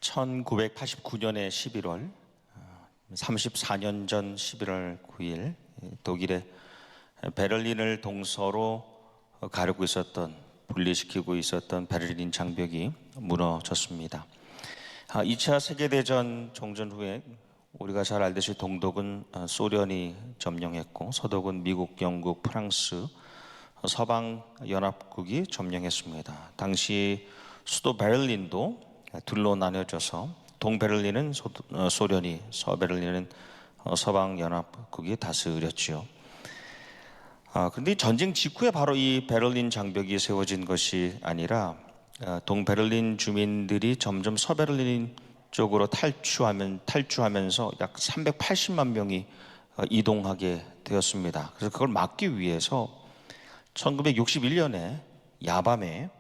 1989년의 11월, 34년 전 11월 9일 독일의 베를린을 동서로 가르고 있었던, 분리시키고 있었던 베를린 장벽이 무너졌습니다. 2차 세계대전 종전 후에 우리가 잘 알듯이 동독은 소련이 점령했고 서독은 미국, 영국, 프랑스, 서방 연합국이 점령했습니다. 당시 수도 베를린도 둘로 나뉘어져서 동베를린은 소련이, 서베를린은 서방 연합국이 다스렸지요. 그런데 전쟁 직후에 바로 이 베를린 장벽이 세워진 것이 아니라 동베를린 주민들이 점점 서베를린 쪽으로 탈주하면서 약 380만 명이 이동하게 되었습니다. 그래서 그걸 막기 위해서 1961년에 야밤에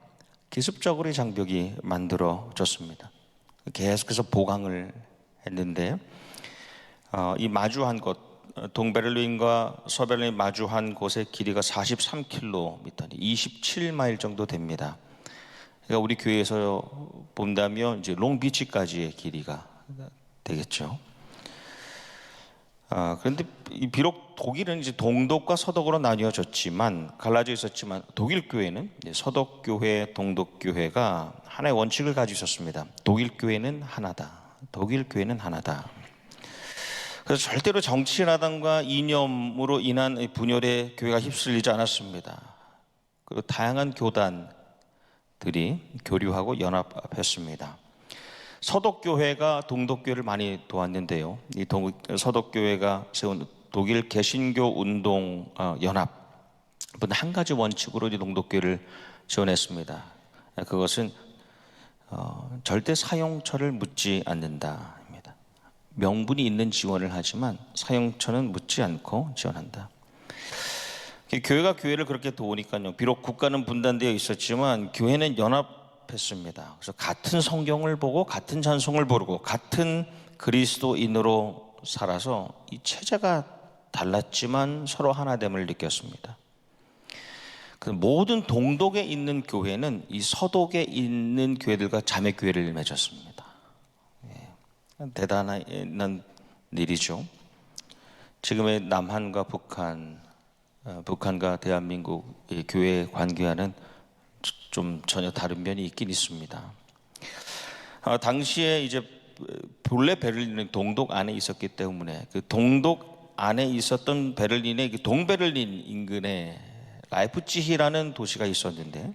기습적으로 이 장벽이 만들어졌습니다. 계속해서 보강을 했는데 이 마주한 곳, 동베를린과 서베를린 마주한 곳의 길이가 43km, 27마일 정도 됩니다. 그러니까 우리 교회에서 본다면 이제 롱비치까지의 길이가 되겠죠. 그런데 비록 독일은 이제 동독과 서독으로 나뉘어졌지만, 갈라져 있었지만, 독일 교회는 서독 교회, 동독 교회가 하나의 원칙을 가지고 있었습니다. 독일 교회는 하나다. 독일 교회는 하나다. 그래서 절대로 정치라든가 이념으로 인한 분열에 교회가 휩쓸리지 않았습니다. 그리고 다양한 교단들이 교류하고 연합했습니다. 서독교회가 동독교회를 많이 도왔는데요. 이 서독교회가 세운 독일 개신교 운동 연합은 한 가지 원칙으로 이 동독교회를 지원했습니다. 그것은 절대 사용처를 묻지 않는다입니다. 명분이 있는 지원을 하지만 사용처는 묻지 않고 지원한다. 교회가 교회를 그렇게 도우니까요. 비록 국가는 분단되어 있었지만 교회는 연합했습니다. 그래서 같은 성경을 보고 같은 찬송을 부르고 같은 그리스도인으로 살아서 이 체제가 달랐지만 서로 하나됨을 느꼈습니다. 모든 동독에 있는 교회는 이 서독에 있는 교회들과 자매 교회를 맺었습니다. 대단한 일이죠. 지금의 남한과 북한과 대한민국 교회 관계와는 좀 전혀 다른 면이 있긴 있습니다. 당시에 이제 본래 베를린은 동독 안에 있었기 때문에 그 동독 안에 있었던 베를린의 동베를린 인근에 라이프치히라는 도시가 있었는데,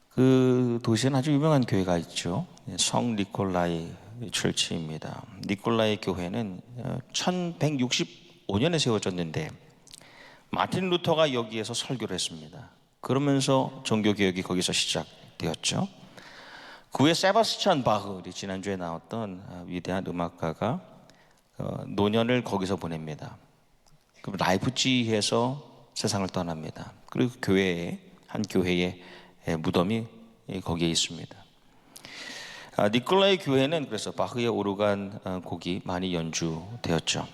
그 도시에는 아주 유명한 교회가 있죠. 성 니콜라이 철치입니다. 니콜라이 교회는 1165년에 세워졌는데 마틴 루터가 여기에서 설교를 했습니다. 그러면서 종교개혁이 거기서 시작되었죠. 그 후에 세바스찬 바흐, 지난주에 나왔던 위대한 음악가가 노년을 거기서 보냅니다. 그럼 라이프치히에서 세상을 떠납니다. 그리고 한 교회의 무덤이 거기에 있습니다. 니콜라이 교회는 그래서 바흐의 오르간 곡이 많이 연주되었죠.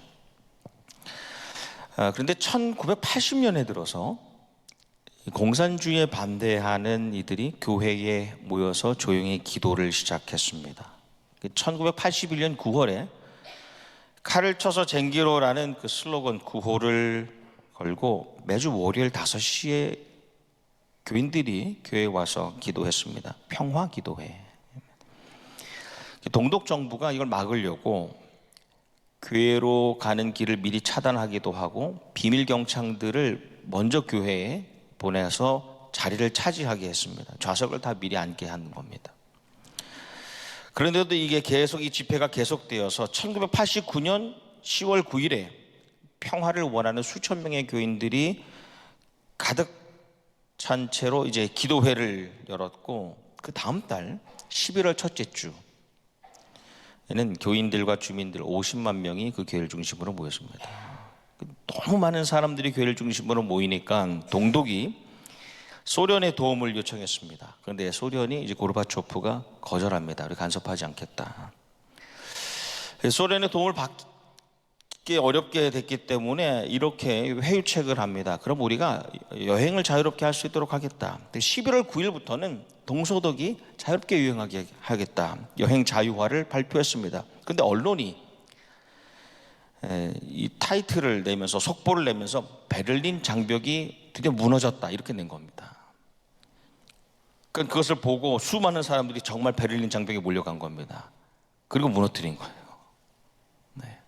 그런데 1980년에 들어서 공산주의에 반대하는 이들이 교회에 모여서 조용히 기도를 시작했습니다. 1981년 9월에 칼을 쳐서 쟁기로라는 그 슬로건 구호를 걸고 매주 월요일 5시에 교인들이 교회에 와서 기도했습니다. 평화 기도회. 동독 정부가 이걸 막으려고 교회로 가는 길을 미리 차단하기도 하고 비밀 경창들을 먼저 교회에 보내서 자리를 차지하게 했습니다. 좌석을 다 미리 앉게 하는 겁니다. 그런데도 이 집회가 계속되어서 1989년 10월 9일에 평화를 원하는 수천 명의 교인들이 가득 찬 채로 이제 기도회를 열었고, 그 다음 달 11월 첫째 주에는 교인들과 주민들 50만 명이 그 교회를 중심으로 모였습니다. 너무 많은 사람들이 교회를 중심으로 모이니까 동독이 소련의 도움을 요청했습니다. 그런데 소련이 이제 고르바초프가 거절합니다. 우리 간섭하지 않겠다. 소련의 도움을 받기 어렵게 됐기 때문에 이렇게 회유책을 합니다. 그럼 우리가 여행을 자유롭게 할 수 있도록 하겠다. 11월 9일부터는 동서독이 자유롭게 유행하게 하겠다. 여행 자유화를 발표했습니다. 그런데 언론이 이 타이틀을 내면서, 속보를 내면서 베를린 장벽이 드디어 무너졌다 이렇게 낸 겁니다. 그러니까 그것을 보고 수많은 사람들이 정말 베를린 장벽에 몰려간 겁니다. 그리고 무너뜨린 거예요. 네.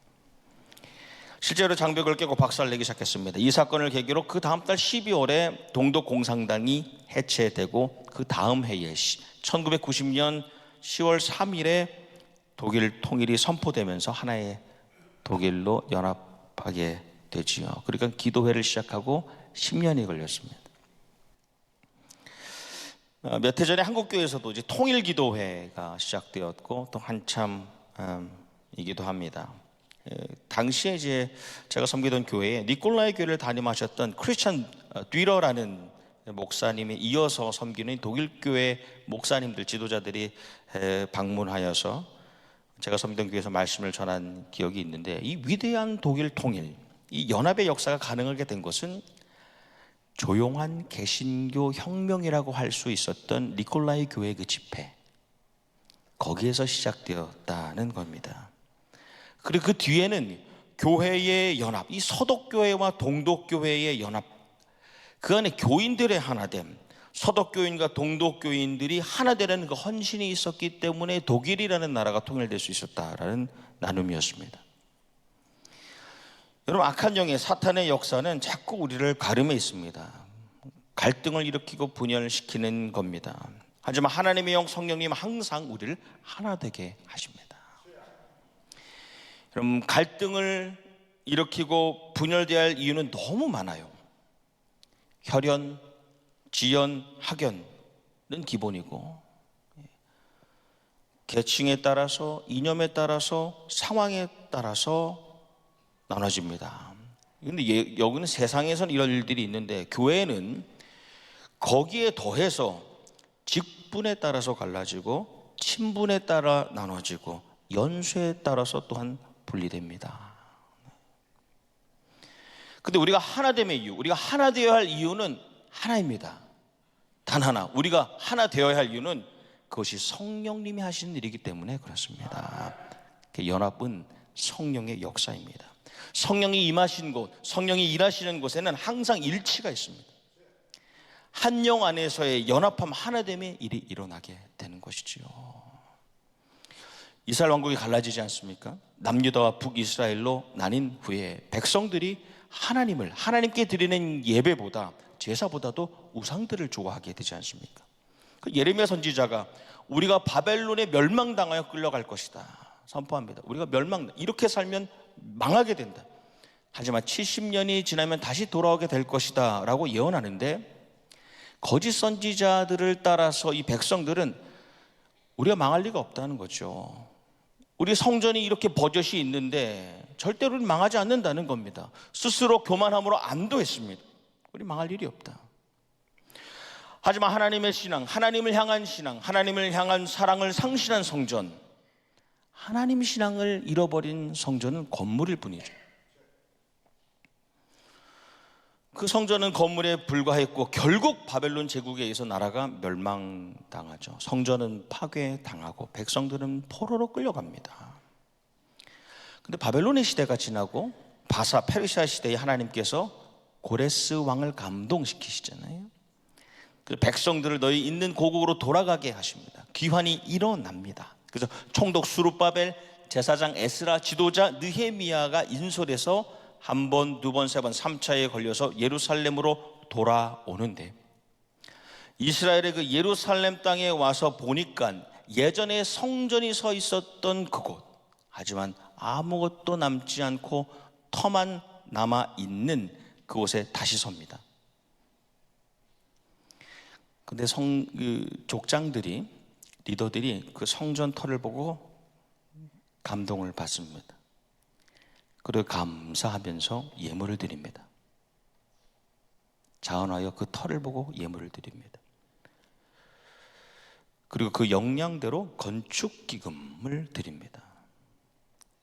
실제로 장벽을 깨고 박살내기 시작했습니다. 이 사건을 계기로 그 다음 달 12월에 동독 공산당이 해체되고 그 다음 해에 1990년 10월 3일에 독일 통일이 선포되면서 하나의 독일로 연합하게 되지요. 그러니까 기도회를 시작하고 10년이 걸렸습니다. 몇 해 전에 한국교회에서도 이제 통일기도회가 시작되었고 또 한참이기도 합니다. 당시에 이제 제가 섬기던 교회에 니콜라이 교회를 담임하셨던 크리스찬 뒤러라는 목사님이 이어서 섬기는 독일 교회 목사님들, 지도자들이 방문하여서 제가 섬기던 교회에서 말씀을 전한 기억이 있는데, 이 위대한 독일 통일, 이 연합의 역사가 가능하게 된 것은 조용한 개신교 혁명이라고 할 수 있었던 니콜라이 교회 그 집회, 거기에서 시작되었다는 겁니다. 그리고 그 뒤에는 교회의 연합, 이 서독교회와 동독교회의 연합, 그 안에 교인들의 하나됨, 서독교인과 동독교인들이 하나 되라는 그 헌신이 있었기 때문에 독일이라는 나라가 통일될 수 있었다라는 나눔이었습니다. 여러분, 악한 영의 사탄의 역사는 자꾸 우리를 가름해 있습니다. 갈등을 일으키고 분열시키는 겁니다. 하지만 하나님의 영 성령님 항상 우리를 하나 되게 하십니다. 여러분, 갈등을 일으키고 분열되어야 할 이유는 너무 많아요. 혈연, 지연, 학연은 기본이고, 계층에 따라서, 이념에 따라서, 상황에 따라서 나눠집니다. 그런데 여기는 세상에서는 이런 일들이 있는데, 교회는 거기에 더해서 직분에 따라서 갈라지고, 친분에 따라 나눠지고, 연수에 따라서 또한 분리됩니다. 근데 우리가 하나됨의 이유, 우리가 하나 되어야 할 이유는 하나입니다. 단 하나. 우리가 하나 되어야 할 이유는 그것이 성령님이 하시는 일이기 때문에 그렇습니다. 연합은 성령의 역사입니다. 성령이 임하신 곳, 성령이 일하시는 곳에는 항상 일치가 있습니다. 한 영 안에서의 연합함, 하나됨의 일이 일어나게 되는 것이지요. 이스라엘 왕국이 갈라지지 않습니까? 남유다와 북이스라엘로 나뉜 후에 백성들이 하나님께 드리는 예배보다, 제사보다도 우상들을 좋아하게 되지 않습니까? 예레미야 선지자가 우리가 바벨론에 멸망당하여 끌려갈 것이다 선포합니다. 우리가 이렇게 살면 망하게 된다. 하지만 70년이 지나면 다시 돌아오게 될 것이다 라고 예언하는데, 거짓 선지자들을 따라서 이 백성들은 우리가 망할 리가 없다는 거죠. 우리 성전이 이렇게 버젓이 있는데 절대로 망하지 않는다는 겁니다. 스스로 교만함으로 안도했습니다. 우리 망할 일이 없다. 하지만 하나님의 신앙, 하나님을 향한 신앙, 하나님을 향한 사랑을 상실한 성전, 하나님 신앙을 잃어버린 성전은 건물일 뿐이죠. 그 성전은 건물에 불과했고 결국 바벨론 제국에 의해서 나라가 멸망당하죠. 성전은 파괴당하고 백성들은 포로로 끌려갑니다. 근데 바벨론의 시대가 지나고 페르시아 시대에 하나님께서 고레스 왕을 감동시키시잖아요. 그래서 백성들을 너희 있는 고국으로 돌아가게 하십니다. 귀환이 일어납니다. 그래서 총독 수룹바벨, 제사장 에스라, 지도자 느헤미야가 인솔해서 한 번, 두 번, 세 번, 3차에 걸려서 예루살렘으로 돌아오는데, 이스라엘의 그 예루살렘 땅에 와서 보니까 예전에 성전이 서 있었던 그곳, 하지만 아무것도 남지 않고 터만 남아있는 그곳에 다시 섭니다. 근데 족장들이, 리더들이 그 성전 터를 보고 감동을 받습니다. 그리고 감사하면서 예물을 드립니다. 자원하여 그 터를 보고 예물을 드립니다. 그리고 그 역량대로 건축기금을 드립니다.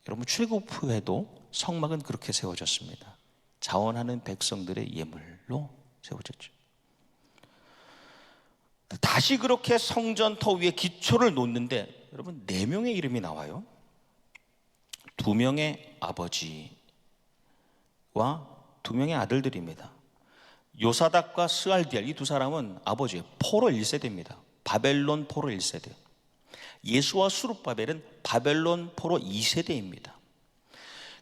여러분, 출애굽 후에도 성막은 그렇게 세워졌습니다. 자원하는 백성들의 예물로 세워졌죠. 다시 그렇게 성전터 위에 기초를 놓는데 여러분 4명의 이름이 나와요. 2명의 아버지와 2명의 아들들입니다. 요사닥과 스알디엘, 이 2사람은 아버지예요. 포로 1세대입니다. 바벨론 포로 1세대. 예수와 수룹바벨은 바벨론 포로 2세대입니다.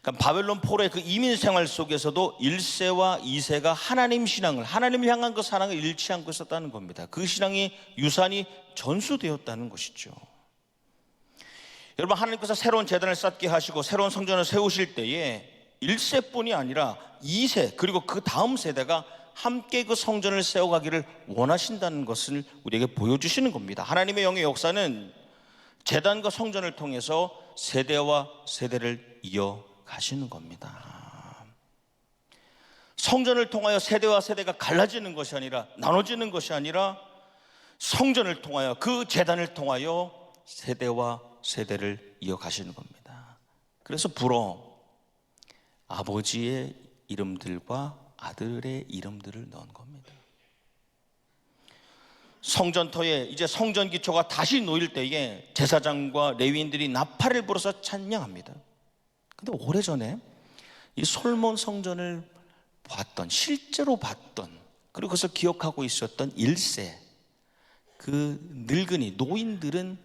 그러니까 바벨론 포로의 그 이민 생활 속에서도 1세와 2세가 하나님 신앙을, 하나님을 향한 그 사랑을 잃지 않고 있었다는 겁니다. 그 신앙이 유산이 전수되었다는 것이죠. 여러분, 하나님께서 새로운 제단을 쌓게 하시고 새로운 성전을 세우실 때에 1세뿐이 아니라 2세 그리고 그 다음 세대가 함께 그 성전을 세워가기를 원하신다는 것을 우리에게 보여주시는 겁니다. 하나님의 영의 역사는 제단과 성전을 통해서 세대와 세대를 이어가시는 겁니다. 성전을 통하여 세대와 세대가 갈라지는 것이 아니라, 나눠지는 것이 아니라 성전을 통하여, 그 제단을 통하여 세대와 세대를 이어가시는 겁니다. 그래서 불어 아버지의 이름들과 아들의 이름들을 넣은 겁니다. 성전터에 이제 성전 기초가 다시 놓일 때에 제사장과 레위인들이 나팔을 불어서 찬양합니다. 근데 오래전에 이 솔몬 성전을 봤던, 실제로 봤던, 그리고 그것을 기억하고 있었던 1세 그 늙은이 노인들은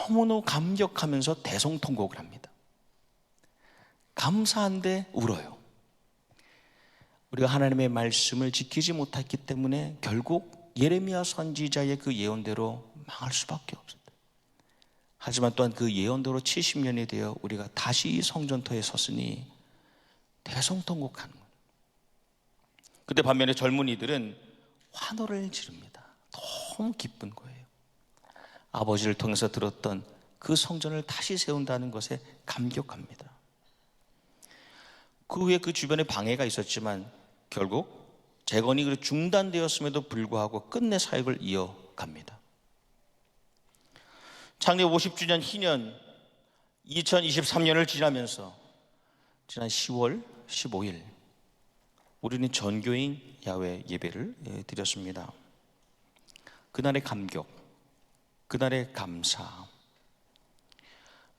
너무너무 감격하면서 대성통곡을 합니다. 감사한데 울어요. 우리가 하나님의 말씀을 지키지 못했기 때문에 결국 예레미야 선지자의 그 예언대로 망할 수밖에 없었다. 하지만 또한 그 예언대로 70년이 되어 우리가 다시 이 성전터에 섰으니 대성통곡하는 거예요. 그때 반면에 젊은이들은 환호를 지릅니다. 너무 기쁜 거예요. 아버지를 통해서 들었던 그 성전을 다시 세운다는 것에 감격합니다. 그 후에 그 주변에 방해가 있었지만 결국 재건이 중단되었음에도 불구하고 끝내 사역을 이어갑니다. 창립 50주년 희년 2023년을 지나면서 지난 10월 15일 우리는 전교인 야외 예배를 드렸습니다. 그날의 감격, 그날의 감사,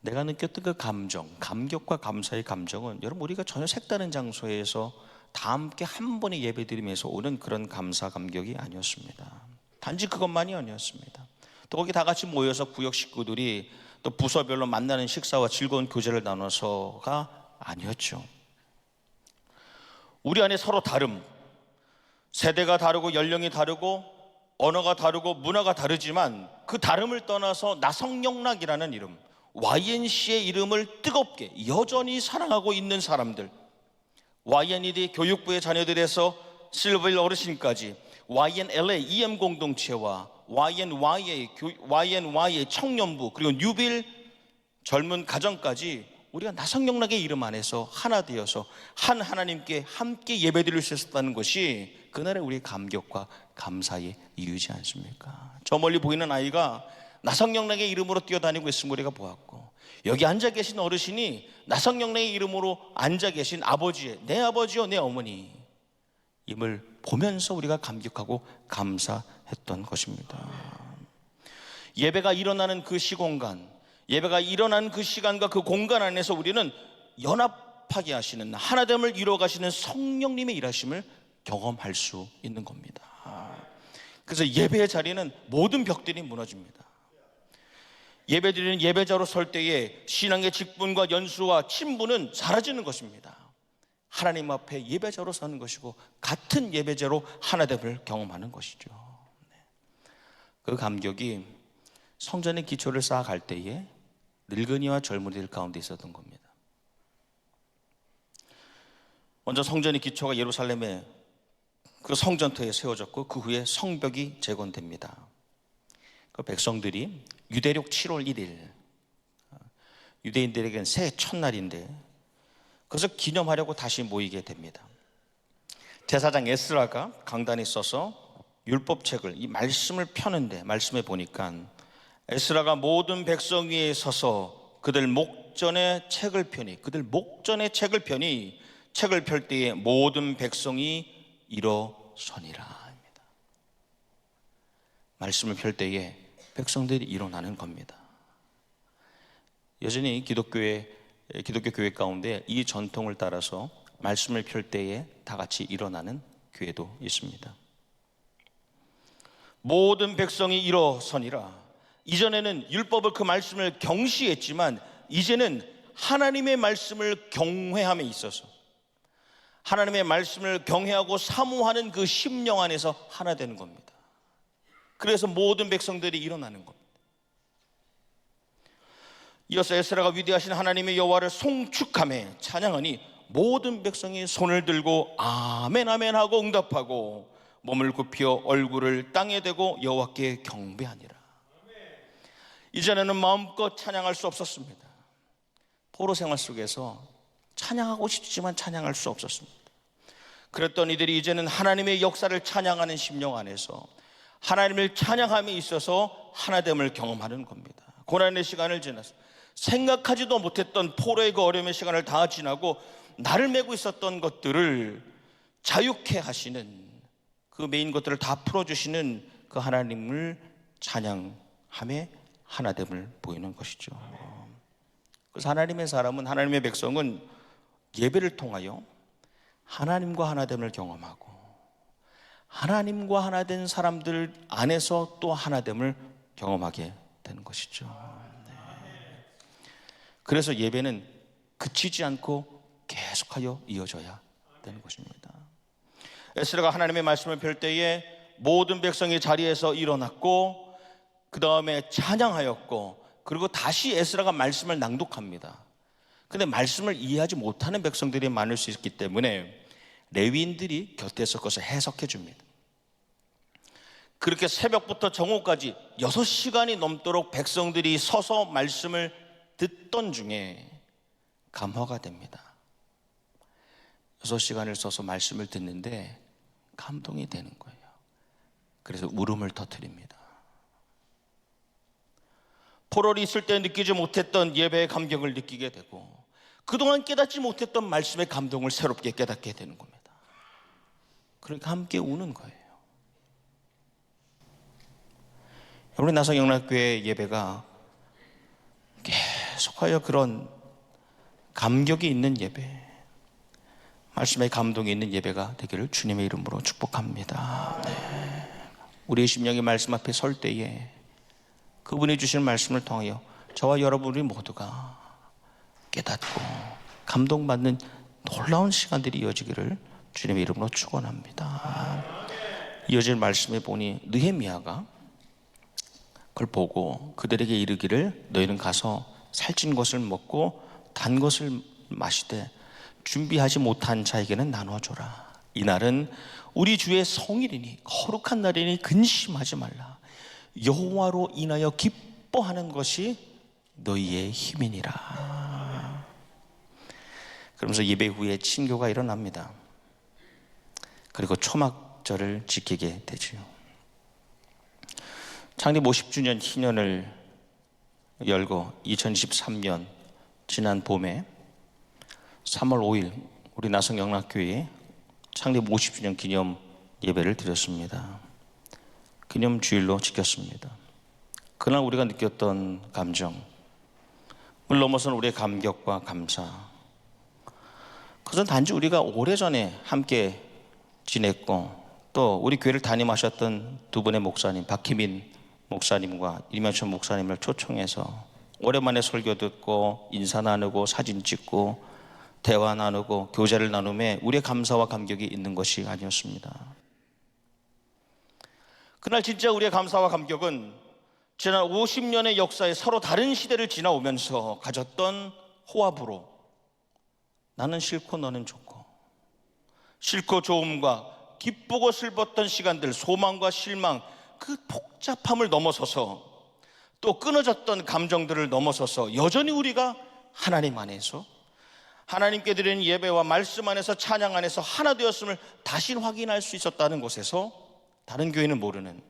내가 느꼈던 그 감정, 감격과 감사의 감정은 여러분 우리가 전혀 색다른 장소에서 다 함께 한 번에 예배드리면서 오는 그런 감사 감격이 아니었습니다. 단지 그것만이 아니었습니다. 또 거기 다 같이 모여서 구역 식구들이 또 부서별로 만나는 식사와 즐거운 교제를 나눠서가 아니었죠. 우리 안에 서로 다름, 세대가 다르고 연령이 다르고 언어가 다르고 문화가 다르지만 그 다름을 떠나서 나성영락이라는 이름, YNC의 이름을 뜨겁게 여전히 사랑하고 있는 사람들, YNED 교육부의 자녀들에서 실버힐 어르신까지 YNLA EM 공동체와 YNY의 청년부 그리고 뉴빌 젊은 가정까지 우리가 나성영락의 이름 안에서 하나 되어서 한 하나님께 함께 예배드릴 수 있었다는 것이 그날의 우리의 감격과 감사의 이유이지 않습니까? 저 멀리 보이는 아이가 나성영락의 이름으로 뛰어다니고 있음을 우리가 보았고, 여기 앉아 계신 어르신이 나성영락의 이름으로 앉아 계신 아버지의, 내 아버지요 내 어머니 임을 보면서 우리가 감격하고 감사했던 것입니다. 예배가 일어나는 그 시공간, 예배가 일어나는 그 시간과 그 공간 안에서 우리는 연합하게 하시는, 하나됨을 이루어가시는 성령님의 일하심을 경험할 수 있는 겁니다. 그래서 예배의 자리는 모든 벽들이 무너집니다. 예배드리는 예배자로 설 때에 신앙의 직분과 연수와 친분은 사라지는 것입니다. 하나님 앞에 예배자로 서는 것이고 같은 예배자로 하나됨을 경험하는 것이죠. 그 감격이 성전의 기초를 쌓아갈 때에 늙은이와 젊은이들 가운데 있었던 겁니다. 먼저 성전의 기초가 예루살렘의 그 성전터에 세워졌고 그 후에 성벽이 재건됩니다. 그 백성들이 유대력 7월 1일, 유대인들에게는 새해 첫날인데 그래서 기념하려고 다시 모이게 됩니다. 제사장 에스라가 강단에 서서 율법책을, 이 말씀을 펴는데, 말씀에 보니까 에스라가 모든 백성 위에 서서 그들 목전에 책을 펴니, 책을 펼 때에 모든 백성이 일어서니라 합니다. 말씀을 펼 때에 백성들이 일어나는 겁니다. 여전히 기독교 교회 가운데 이 전통을 따라서 말씀을 펼 때에 다 같이 일어나는 교회도 있습니다. 모든 백성이 일어서니라. 이전에는 율법을 그 말씀을 경시했지만 이제는 하나님의 말씀을 경외함에 있어서 하나님의 말씀을 경외하고 사모하는 그 심령 안에서 하나 되는 겁니다. 그래서 모든 백성들이 일어나는 겁니다. 이어서 에스라가 위대하신 하나님의 여호와를 송축하며 찬양하니 모든 백성이 손을 들고 아멘 아멘 하고 응답하고 몸을 굽혀 얼굴을 땅에 대고 여호와께 경배하니라. 이전에는 마음껏 찬양할 수 없었습니다. 포로 생활 속에서 찬양하고 싶지만 찬양할 수 없었습니다. 그랬던 이들이 이제는 하나님의 역사를 찬양하는 심령 안에서 하나님을 찬양함에 있어서 하나됨을 경험하는 겁니다. 고난의 시간을 지나서 생각하지도 못했던 포로의 그 어려움의 시간을 다 지나고 나를 메고 있었던 것들을 자유케 하시는 그 메인 것들을 다 풀어주시는 그 하나님을 찬양함에 하나됨을 보이는 것이죠. 그래서 하나님의 사람은, 하나님의 백성은 예배를 통하여 하나님과 하나됨을 경험하고 하나님과 하나된 사람들 안에서 또 하나됨을 경험하게 되는 것이죠. 그래서 예배는 그치지 않고 계속하여 이어져야 되는 것입니다. 에스라가 하나님의 말씀을 펼 때에 모든 백성이 자리에서 일어났고 그 다음에 찬양하였고 그리고 다시 에스라가 말씀을 낭독합니다. 근데 말씀을 이해하지 못하는 백성들이 많을 수 있기 때문에 레위인들이 곁에서 그것을 해석해 줍니다. 그렇게 새벽부터 정오까지 6시간이 넘도록 백성들이 서서 말씀을 듣던 중에 감화가 됩니다. 6시간을 서서 말씀을 듣는데 감동이 되는 거예요. 그래서 울음을 터뜨립니다. 포로리 있을 때 느끼지 못했던 예배의 감격을 느끼게 되고 그동안 깨닫지 못했던 말씀의 감동을 새롭게 깨닫게 되는 겁니다. 그러니까 함께 우는 거예요. 우리 나성영락교회 예배가 계속하여 그런 감격이 있는 예배, 말씀의 감동이 있는 예배가 되기를 주님의 이름으로 축복합니다. 우리의 심령이 말씀 앞에 설 때에 그분이 주시는 말씀을 통하여 저와 여러분이 모두가 깨닫고 감동받는 놀라운 시간들이 이어지기를 주님의 이름으로 축원합니다. 이어질 말씀에 보니 느헤미야가 그걸 보고 그들에게 이르기를 너희는 가서 살찐 것을 먹고 단 것을 마시되 준비하지 못한 자에게는 나눠줘라. 이날은 우리 주의 성일이니 거룩한 날이니 근심하지 말라. 여호와로 인하여 기뻐하는 것이 너희의 힘이니라. 그러면서 예배 후에 친교가 일어납니다. 그리고 초막절을 지키게 되지요. 창립 50주년 희년을 열고 2023년 지난 봄에 3월 5일 우리 나성영락교회에 창립 50주년 기념 예배를 드렸습니다. 기념 주일로 지켰습니다. 그날 우리가 느꼈던 감정을 넘어선 우리의 감격과 감사, 그것은 단지 우리가 오래전에 함께 지냈고 또 우리 교회를 담임하셨던 두 분의 목사님, 박희민 목사님과 이명철 목사님을 초청해서 오랜만에 설교 듣고 인사 나누고 사진 찍고 대화 나누고 교제를 나눔에 우리의 감사와 감격이 있는 것이 아니었습니다. 그날 진짜 우리의 감사와 감격은 지난 50년의 역사에 서로 다른 시대를 지나오면서 가졌던 호합으로 나는 싫고 너는 좋고 싫고 좋음과 기쁘고 슬펐던 시간들, 소망과 실망, 그 복잡함을 넘어서서 또 끊어졌던 감정들을 넘어서서 여전히 우리가 하나님 안에서 하나님께 드리는 예배와 말씀 안에서 찬양 안에서 하나 되었음을 다시 확인할 수 있었다는 곳에서 다른 교회는 모르는,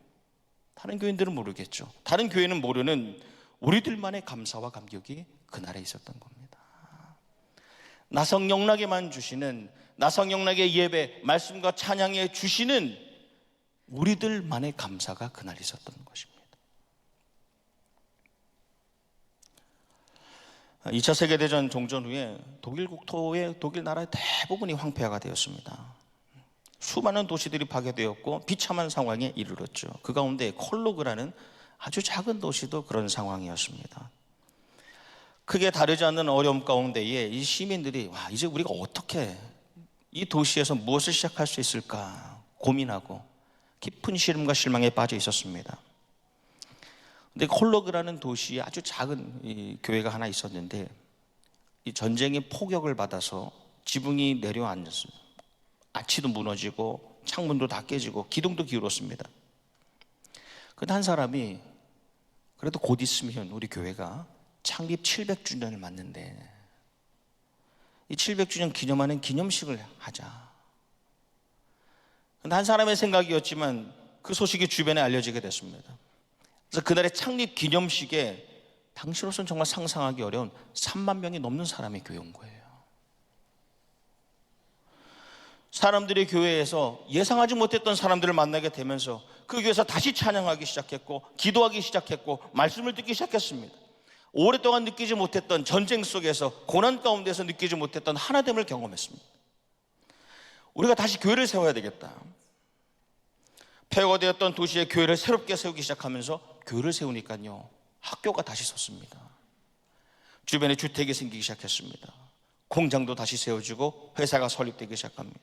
다른 교인들은 모르겠죠. 다른 교회는 모르는 우리들만의 감사와 감격이 그날에 있었던 겁니다. 나성영락에만 주시는, 나성영락의 예배, 말씀과 찬양에 주시는 우리들만의 감사가 그날 있었던 것입니다. 2차 세계대전 종전 후에 독일 국토의 독일 나라의 대부분이 황폐화가 되었습니다. 수많은 도시들이 파괴되었고 비참한 상황에 이르렀죠. 그 가운데 콜로그라는 아주 작은 도시도 그런 상황이었습니다. 크게 다르지 않는 어려움 가운데에 이 시민들이 이제 우리가 어떻게 이 도시에서 무엇을 시작할 수 있을까 고민하고 깊은 시름과 실망에 빠져 있었습니다. 근데 콜로그라는 도시에 아주 작은 이 교회가 하나 있었는데 이 전쟁의 포격을 받아서 지붕이 내려앉았습니다. 아치도 무너지고 창문도 다 깨지고 기둥도 기울었습니다. 근데 한 사람이 그래도 곧 있으면 우리 교회가 창립 700주년을 맞는데 이 700주년 기념하는 기념식을 하자. 근데 한 사람의 생각이었지만 그 소식이 주변에 알려지게 됐습니다. 그래서 그날의 창립 기념식에 당시로서는 정말 상상하기 어려운 3만 명이 넘는 사람이 교회에 온 거예요. 사람들이 교회에서 예상하지 못했던 사람들을 만나게 되면서 그 교회에서 다시 찬양하기 시작했고 기도하기 시작했고 말씀을 듣기 시작했습니다. 오랫동안 느끼지 못했던 전쟁 속에서 고난 가운데서 느끼지 못했던 하나됨을 경험했습니다. 우리가 다시 교회를 세워야 되겠다. 폐허되었던 도시에 교회를 새롭게 세우기 시작하면서 교회를 세우니까요 학교가 다시 섰습니다. 주변에 주택이 생기기 시작했습니다. 공장도 다시 세워지고 회사가 설립되기 시작합니다.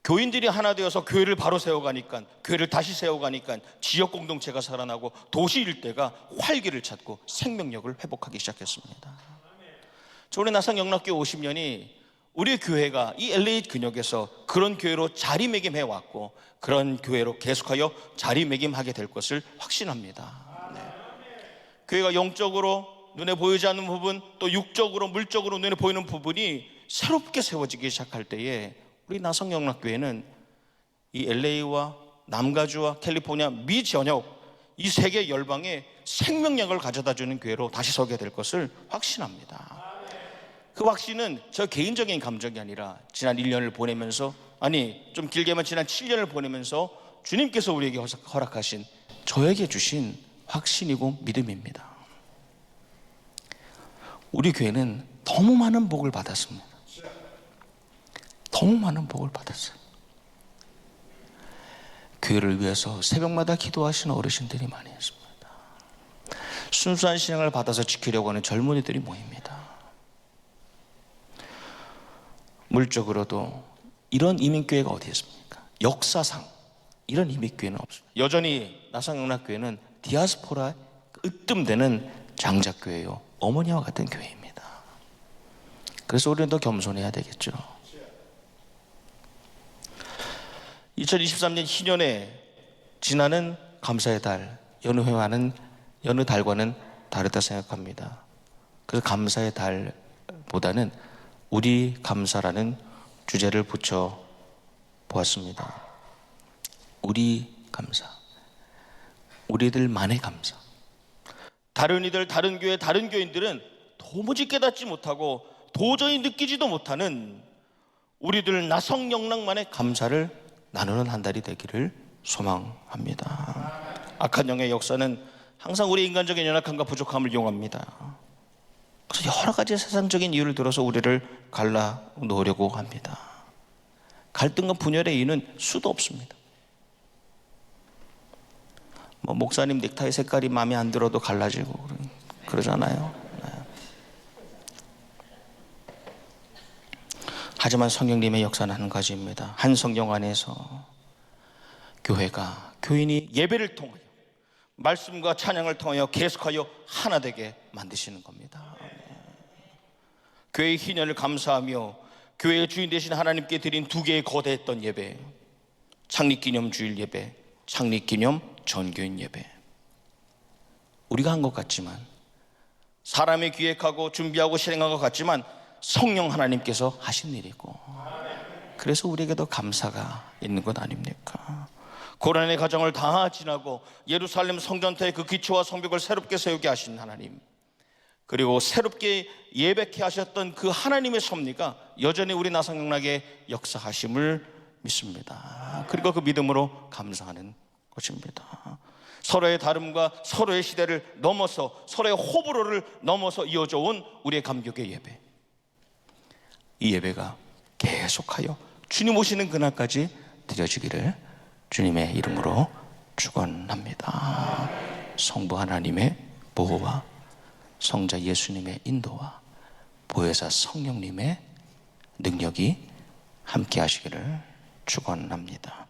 교인들이 하나 되어서 교회를 바로 세워가니까 교회를 다시 세워가니까 지역 공동체가 살아나고 도시 일대가 활기를 찾고 생명력을 회복하기 시작했습니다. 우리 나상영락교회 50년이 우리 교회가 이 LA 근역에서 그런 교회로 자리매김해 왔고 그런 교회로 계속하여 자리매김하게 될 것을 확신합니다. 네. 교회가 영적으로 눈에 보이지 않는 부분 또 육적으로 물적으로 눈에 보이는 부분이 새롭게 세워지기 시작할 때에 우리 나성영락교회는 이 LA와 남가주와 캘리포니아 미 전역 이 세계 열방에 생명력을 가져다주는 교회로 다시 서게 될 것을 확신합니다. 그 확신은 저 개인적인 감정이 아니라 지난 1년을 보내면서 좀 길게만 지난 7년을 보내면서 주님께서 우리에게 허락하신 저에게 주신 확신이고 믿음입니다. 우리 교회는 너무 많은 복을 받았습니다. 너무 많은 복을 받았어요. 교회를 위해서 새벽마다 기도하시는 어르신들이 많이 있습니다. 순수한 신앙을 받아서 지키려고 하는 젊은이들이 모입니다. 물적으로도 이런 이민교회가 어디 있습니까? 역사상 이런 이민교회는 없습니다. 여전히 나상영락교회는 디아스포라에 으뜸되는 장작교회요 어머니와 같은 교회입니다. 그래서 우리는 더 겸손해야 되겠죠. 2023년 희년에 지나는 감사의 달, 여느 달과는 다르다 생각합니다. 그래서 감사의 달보다는 우리 감사라는 주제를 붙여 보았습니다. 우리 감사, 우리들만의 감사. 다른 이들, 다른 교회, 다른 교인들은 도무지 깨닫지 못하고 도저히 느끼지도 못하는 우리들 나성영락만의 감사를 나누는 한 달이 되기를 소망합니다. 악한 영의 역사는 항상 우리 인간적인 연약함과 부족함을 이용합니다. 그래서 여러 가지 세상적인 이유를 들어서 우리를 갈라놓으려고 합니다. 갈등과 분열의 이유는 수도 없습니다. 목사님 넥타이 색깔이 마음에 안 들어도 갈라지고 그러잖아요. 하지만 성령님의 역사는 한 가지입니다. 한 성령 안에서 교회가 교인이 예배를 통하여 말씀과 찬양을 통하여 계속하여 하나 되게 만드시는 겁니다. 교회의 희년을 감사하며 교회의 주인 되신 하나님께 드린 두 개의 거대했던 예배, 창립기념 주일 예배, 창립기념 전교인 예배. 우리가 한 것 같지만, 사람이 기획하고 준비하고 실행한 것 같지만 성령 하나님께서 하신 일이고, 그래서 우리에게도 감사가 있는 것 아닙니까? 고난의 과정을 다 지나고 예루살렘 성전터의 그 기초와 성벽을 새롭게 세우게 하신 하나님, 그리고 새롭게 예배케 하셨던 그 하나님의 섭리가 여전히 우리 나성영락의 역사하심을 믿습니다. 그리고 그 믿음으로 감사하는 것입니다. 서로의 다름과 서로의 시대를 넘어서 서로의 호불호를 넘어서 이어져 온 우리의 감격의 예배, 이 예배가 계속하여 주님 오시는 그날까지 드려지기를 주님의 이름으로 축원합니다. 성부 하나님의 보호와 성자 예수님의 인도와 보혜사 성령님의 능력이 함께 하시기를 축원합니다.